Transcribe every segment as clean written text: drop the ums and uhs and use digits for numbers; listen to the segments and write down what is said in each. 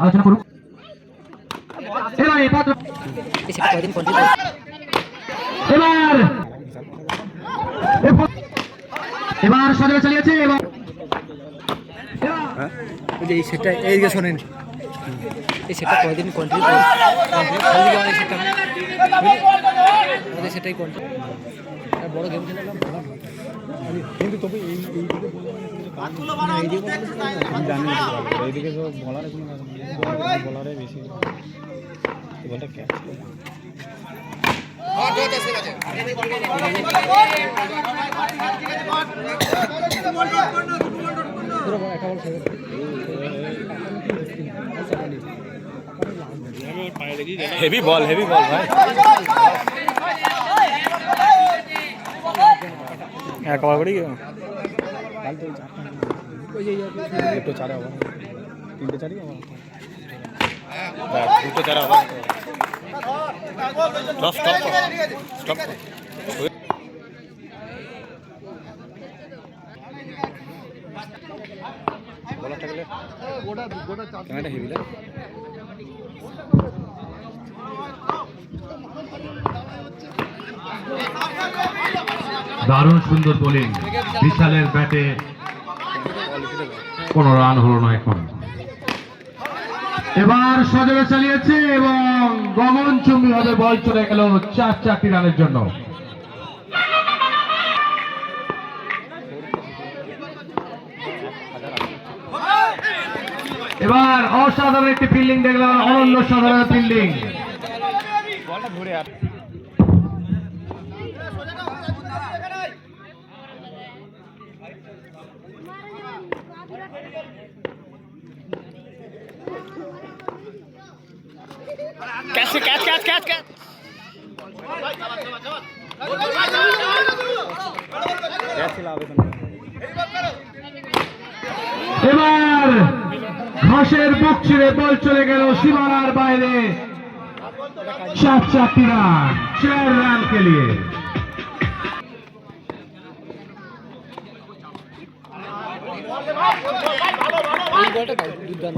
আলোচনা করুন। এবার সজল চালিয়েছে এবং এই সেটটা এইদিকে শোনেন, এই সেটটা কয়দিন কন্টিনিউ সেটাই কন্টিনিউ বড় গেম খেলাম কিন্তু তবে এইদিকে তো বলার কোনো বলারে বেশি বলটা ক্যাচ হেভি বল ভাই। এক ওভার করি দুটো চারে ওভার, তিনটে চারই ওভার, দুটো চার ওভার। স্টপ বলারটা গেলে ক্যামেরাটা হেভি লাগে। দারুণ সুন্দর বোলিং, বিশালের ব্যাটে কোনো রান হলো না এখন। এবার সজলে চালিয়েছে এবং গগনচুম্বী ভাবে বল চলে গেল 4 রানের জন্য। এবার অসাধারণ একটি ফিল্ডিং দেখলাম, অনন্য সাধারণ ফিল্ডিং। বলটা ধরে আর ক্যাচ এবার ঘাসের বুক ছিঁড়ে বল চলে গেল সীমানার বাইরে। 4 রান, 4 রান কে লিয়ে।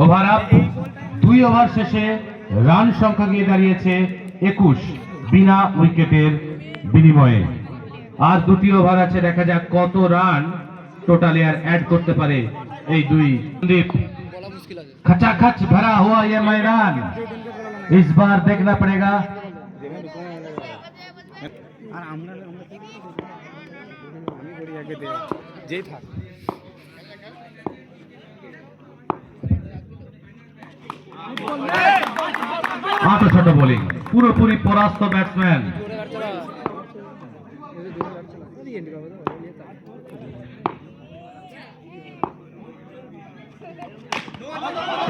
ওভার আপ, 2 ওভার শেষে রান সংখ্যা গিয়ে দাঁড়িয়েছে 21 বিনা উইকেটের বিনিময়ে। আর 2টি ওভার আছে, দেখা যাক কত রান টোটালি আর ऐड করতে पारे এই দুই। खचाखच भरा हुआ ये मैदान, इस बार देखना पड़ेगा। মাত্র ছোট বোলিং, পুরোপুরি পরাস্ত ব্যাটসম্যান।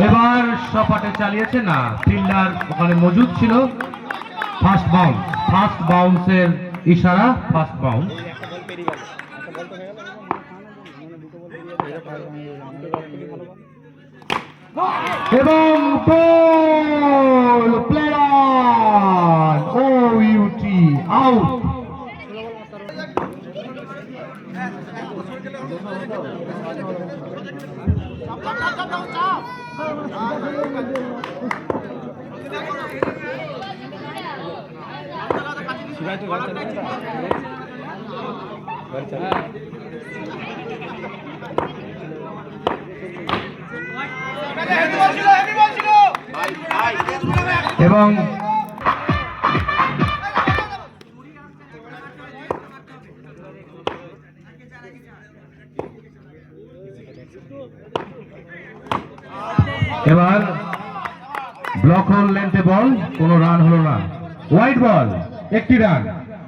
এবার সপাটে চালিয়েছে না, ফিল্ডার ওখানে মজুদ ছিল। ফার্স্ট বাউন্সের ইশারা, ফার্স্ট বাউন্স। এবং বল প্লে অন, OUT আউট। এবং এবার ব্লক হল লেন্থে বল, কোনো রান হলো না। হোয়াইট বল, 1টি রান।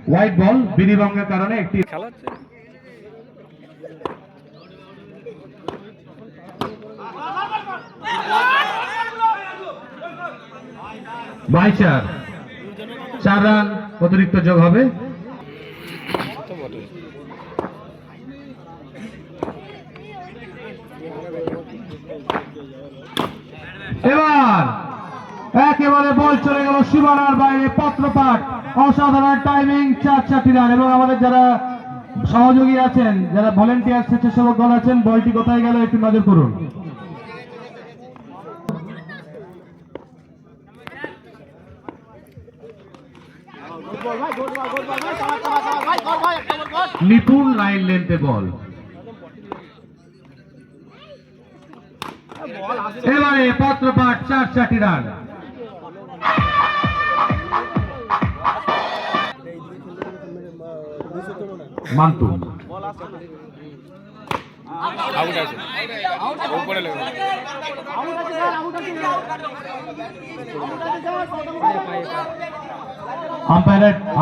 হোয়াইট বল বিনিভঙ্গের কারণে একটি খেলা বাইচার 4 রান অতিরিক্ত যোগ হবে। এবার একেবারে বল চলে গেল সীমানার বাইরে, পত্রপাঠ। অসাধারণ টাইমিং, 4 রান। এবং আমাদের যারা সহযোগী আছেন, যারা ভলেন্টিয়ার স্বেচ্ছাসেবক দল আছেন, বলটি কোথায় গেল একটু নজর করুন। নিপুণ লাইন লেন্থে বল। এবারে পত্রপাঠ 4 রান। মান্তু আউট আছে উপরে লেগে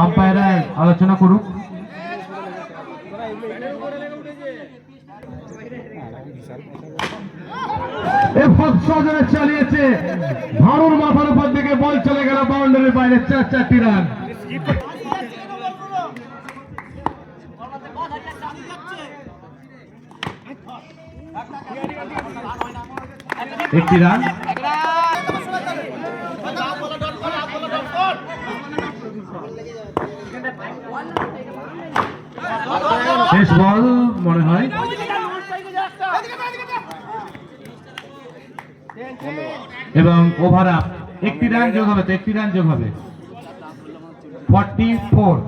আম্পায়ার আলোচনা করুক। সজনে চালিয়েছে, ভারুর মাথার উপর দিকে বল চলে গেল বাউন্ডারির বাইরে। 4 রান। একটি রান। শেষ বল মনে হয়। এবং ওভার আপ। একটি রান যোগ হবে, 44।